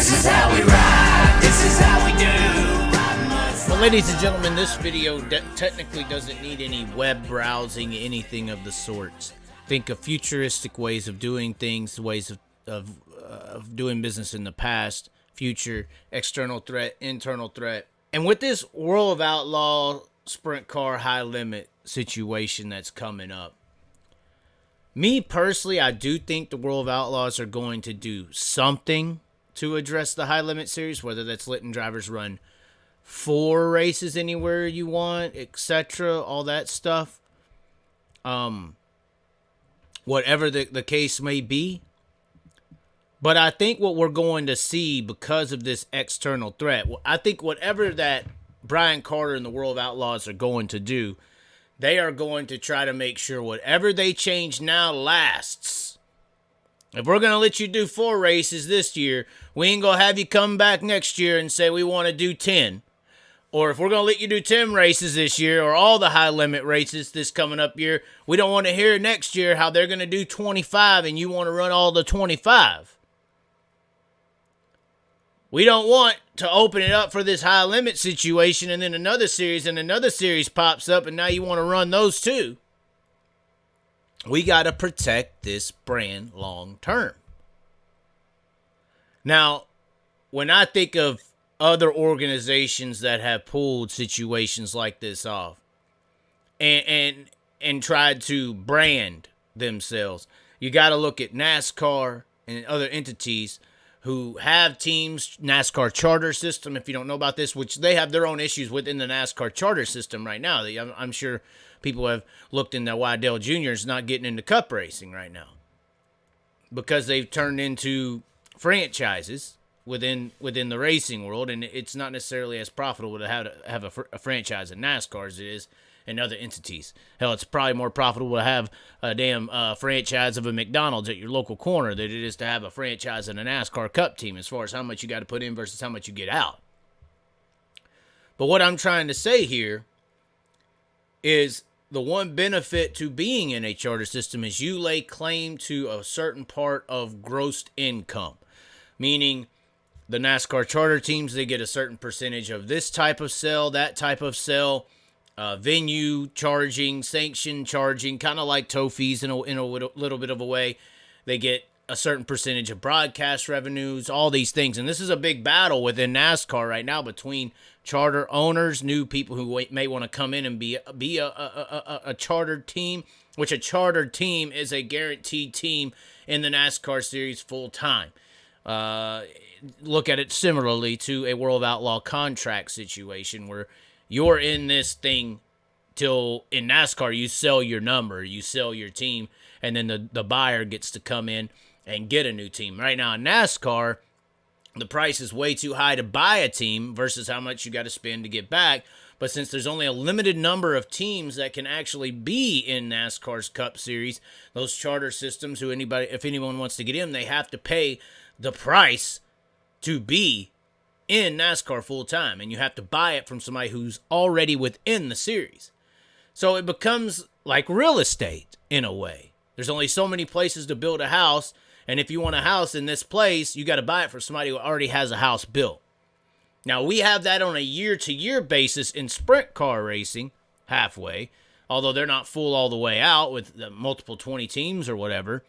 This is how we ride. This is how we do. Well, ladies and gentlemen, this video technically doesn't need any web browsing, anything of the sorts. Think of futuristic ways of doing things, ways of doing business in the past, future, external threat, internal threat. And with this World of Outlaw sprint car high limit situation that's coming up, me personally, I do think the World of Outlaws are going to do something to address the high limit series, whether that's letting drivers run 4 races anywhere you want, etc., all that stuff. Whatever the case may be. But I think what we're going to see because of this external threat, I think whatever that Brian Carter and the World of Outlaws are going to do, they are going to try to make sure whatever they change now lasts. If we're going to let you do 4 races this year, we ain't going to have you come back next year and say we want to do 10. Or if we're going to let you do 10 races this year, or all the high limit races this coming up year, we don't want to hear next year how they're going to do 25 and you want to run all the 25. We don't want to open it up for this high limit situation and then another series pops up and now you want to run those too. We got to protect this brand long term. Now, when I think of other organizations that have pulled situations like this off and tried to brand themselves, you got to look at NASCAR and other entities who have teams, NASCAR charter system, if you don't know about this, which they have their own issues within the NASCAR charter system right now. I'm sure people have looked into why Dale Jr. is not getting into cup racing right now, because they've turned into franchises within the racing world, and it's not necessarily as profitable to have a franchise in NASCAR as it is in other entities. Hell, it's probably more profitable to have a damn franchise of a McDonald's at your local corner than it is to have a franchise in a NASCAR Cup team, as far as how much you got to put in versus how much you get out. But what I'm trying to say here is the one benefit to being in a charter system is you lay claim to a certain part of gross income, meaning the NASCAR charter teams, they get a certain percentage of this type of sale, that type of sale, venue charging, sanction charging, kind of like tow fees in a little bit of a way. They get a certain percentage of broadcast revenues, all these things. And this is a big battle within NASCAR right now between charter owners, new people who may want to come in and be a chartered team, which a chartered team is a guaranteed team in the NASCAR series full time. Look at it similarly to a World of Outlaw contract situation where you're in this thing till in NASCAR you sell your number, you sell your team, and then the buyer gets to come in and get a new team. Right now in NASCAR, the price is way too high to buy a team versus how much you got to spend to get back. But since there's only a limited number of teams that can actually be in NASCAR's Cup Series, those charter systems, if anyone wants to get in, they have to pay the price to be in NASCAR full time, and you have to buy it from somebody who's already within the series. So it becomes like real estate in a way. There's only so many places to build a house, and if you want a house in this place, you got to buy it from somebody who already has a house built. Now, we have that on a year-to-year basis in sprint car racing, halfway, although they're not full all the way out with the multiple 20 teams or whatever.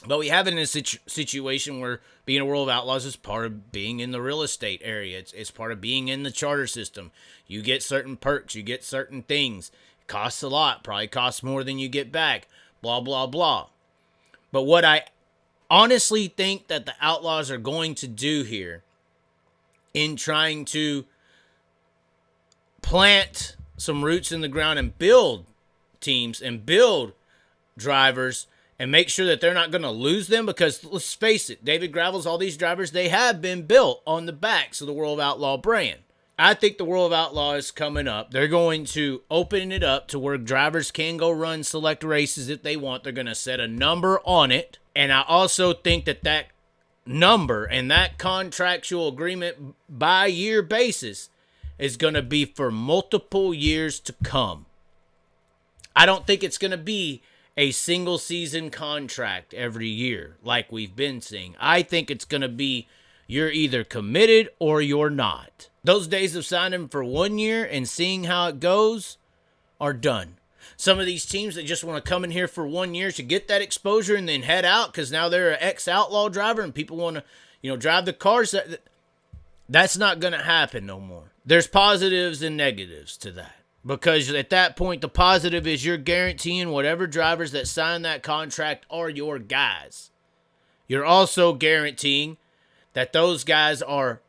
But we have it in a situation where being a World of Outlaws is part of being in the real estate area. It's part of being in the charter system. You get certain perks. You get certain things. It costs a lot. Probably costs more than you get back. Blah, blah, blah. But what I honestly think that the Outlaws are going to do here in trying to plant some roots in the ground and build teams and build drivers and make sure that they're not going to lose them, because let's face it, David Gravel's, all these drivers, they have been built on the backs of the World of Outlaw brand. I think the World of Outlaw is coming up. They're going to open it up to where drivers can go run select races if they want. They're going to set a number on it. And I also think that number and that contractual agreement by year basis is going to be for multiple years to come. I don't think it's going to be a single season contract every year like we've been seeing. I think it's going to be You're either committed or you're not. Those days of signing for 1 year and seeing how it goes are done. Some of these teams that just want to come in here for 1 year to get that exposure and then head out because now they're an ex-outlaw driver and people want to, drive the cars. That's not going to happen no more. There's positives and negatives to that. Because at that point, the positive is you're guaranteeing whatever drivers that sign that contract are your guys. You're also guaranteeing that those guys are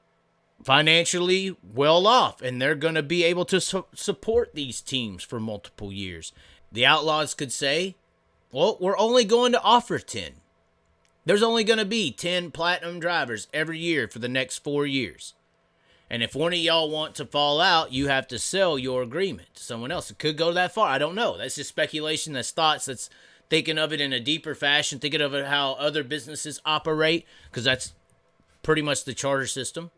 financially well off and they're going to be able to support these teams for multiple years. The Outlaws could say, well, we're only going to offer 10. There's only going to be 10 platinum drivers every year for the next 4 years. And if one of y'all want to fall out, you have to sell your agreement to someone else. It could go that far. I don't know. That's just speculation. That's thoughts. That's thinking of it in a deeper fashion. Thinking of it how other businesses operate. Because that's pretty much the charter system.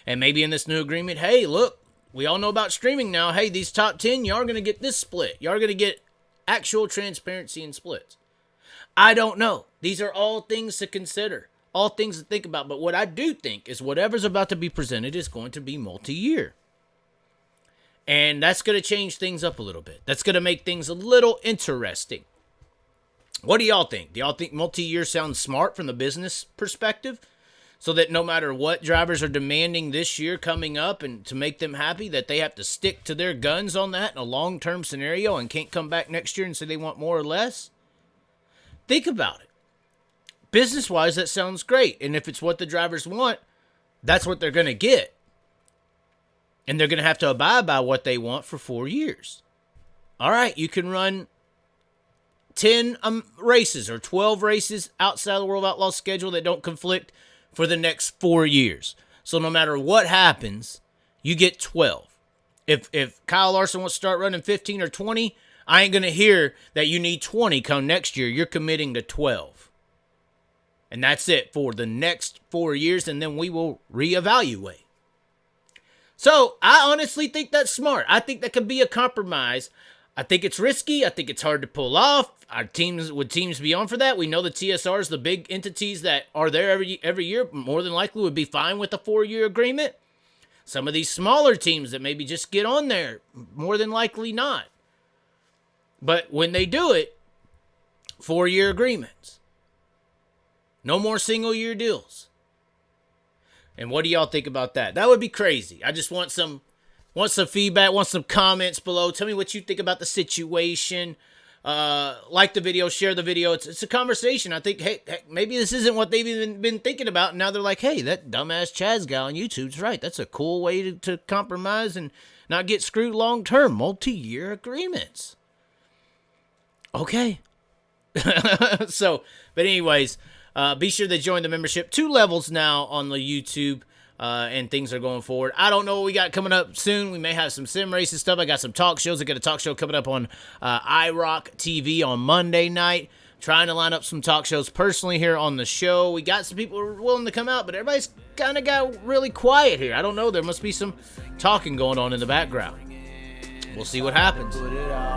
And maybe in this new agreement, hey, look, we all know about streaming now. Hey, these top 10, y'all are going to get this split. Y'all are going to get actual transparency and splits. I don't know. These are all things to consider. All things to think about. But what I do think is whatever's about to be presented is going to be multi-year. And that's going to change things up a little bit. That's going to make things a little interesting. What do y'all think? Do y'all think multi-year sounds smart from the business perspective? So that no matter what drivers are demanding this year coming up and to make them happy, that they have to stick to their guns on that in a long-term scenario and can't come back next year and say they want more or less? Think about it. Business-wise, that sounds great. And if it's what the drivers want, that's what they're going to get. And they're going to have to abide by what they want for 4 years. All right, you can run 10 races or 12 races outside the World Outlaw schedule that don't conflict for the next 4 years. So no matter what happens, you get 12. If Kyle Larson wants to start running 15 or 20, I ain't going to hear that you need 20 come next year. You're committing to 12. And that's it for the next 4 years, and then we will reevaluate. So I honestly think that's smart. I think that could be a compromise. I think it's risky. I think it's hard to pull off. Would teams be on for that? We know the TSRs, the big entities that are there every year, more than likely would be fine with a 4-year agreement. Some of these smaller teams that maybe just get on there, more than likely not. But when they do it, 4-year agreements. No more single-year deals. And what do y'all think about that? That would be crazy. I just want some feedback, want some comments below. Tell me what you think about the situation. Like the video, share the video. It's a conversation. I think, hey, maybe this isn't what they've even been thinking about. And now they're like, hey, that dumbass Chaz guy on YouTube's right. That's a cool way to compromise and not get screwed long-term. Multi-year agreements. Okay. But anyways, be sure to join the membership. 2 levels now on the YouTube. And things are going forward. I don't know what we got coming up soon. We may have some sim racing stuff. I got some talk shows. I got a talk show coming up on iRock TV on Monday night. Trying to line up some talk shows personally here on the show. We got some people who are willing to come out, but everybody's kind of got really quiet here. I don't know. There must be some talking going on in the background. We'll see what happens.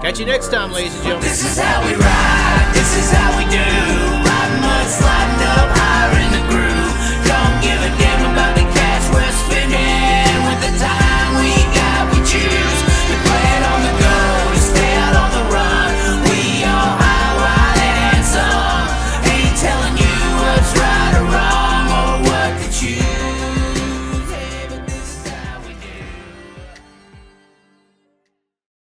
Catch you next time, ladies and gentlemen. This is how we ride. This is how we do. Riding mud, sliding up.